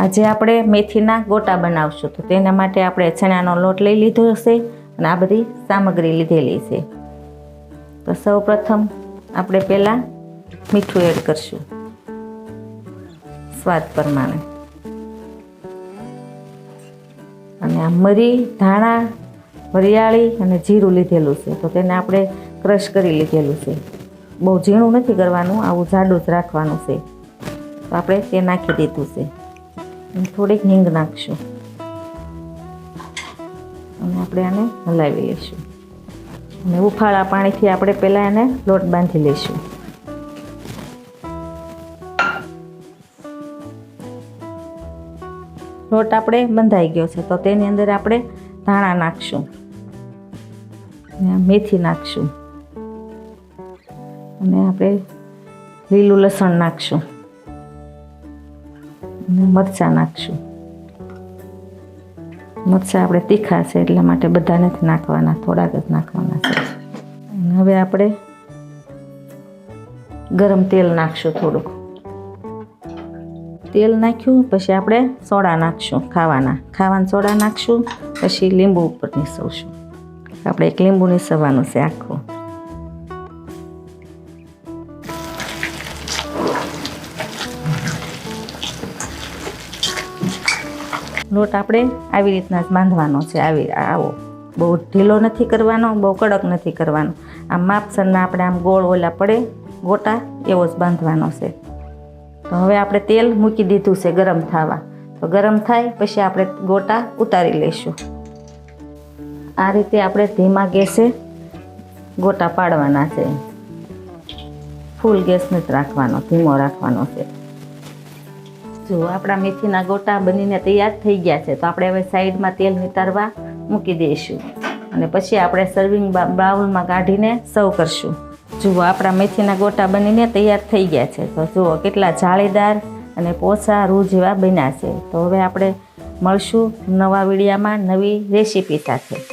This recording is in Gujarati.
આજે આપણે મેથીના ગોટા બનાવશું, તો તેના માટે આપણે ચણાનો લોટ લઈ લીધો હશે અને આ બધી સામગ્રી લીધેલી છે. તો સૌ પ્રથમ આપણે પહેલાં મીઠું એડ કરશું સ્વાદ પ્રમાણે, અને આ મરી, ધાણા, વરિયાળી અને જીરું લીધેલું છે, તો તેને આપણે ક્રશ કરી લીધેલું છે. બહુ ઝીણું નથી કરવાનું, આવું જાડું જ રાખવાનું છે. તો આપણે તે નાખી દીધું છે. થોડીક હિંગ નાખશું અને આપણે આને હલાવી લઈશું. અને ઉફાળા પાણીથી આપણે પહેલાં એને લોટ બાંધી લઈશું. લોટ આપણે બંધાઈ ગયો છે, તો તેની અંદર આપણે ધાણા નાખશું, મેથી નાખશું અને આપણે લીલું લસણ નાખશું અને મરચાં નાખશું. મરચાં આપણે તીખા છે એટલા માટે બધા નથી નાખવાના, થોડાક જ નાખવાના છે. અને હવે આપણે ગરમ તેલ નાખશું. થોડુંક તેલ નાખ્યું પછી આપણે સોડા નાખશું, ખાવાના સોડા નાખશું. પછી લીંબુ ઉપર નીસવશું. આપણે એક લીંબુ નીસવવાનું છે આખું. લોટ આપણે આવી રીતના જ બાંધવાનો છે. આવો બહુ ઢીલો નથી કરવાનો, બહુ કડક નથી કરવાનો. આમ માપસરના આપણે આમ ગોળ ઓલા પડે ગોટા એવો જ બાંધવાનો છે. તો હવે આપણે તેલ મૂકી દીધું છે ગરમ થવા. તો ગરમ થાય પછી આપણે ગોટા ઉતારી લઈશું. આ રીતે આપણે ધીમા ગેસે ગોટા પાડવાના છે. ફૂલ ગેસ નથી રાખવાનો, ધીમો રાખવાનો છે. જો આપણા મેથીના ગોટા બનીને તૈયાર થઈ ગયા છે, તો આપણે હવે સાઈડમાં તેલ નિતારવા મૂકી દઈશું અને પછી આપણે સર્વિંગ બાઉલમાં કાઢીને સર્વ કરશું. જુઓ આપણા મેથીના ગોટા બનીને તૈયાર થઈ ગયા છે. તો જુઓ કેટલા જાળીદાર અને પોચા રૂ જેવા બન્યા છે. તો હવે આપણે મળશું નવા વિડીયામાં નવી રેસીપી સાથે.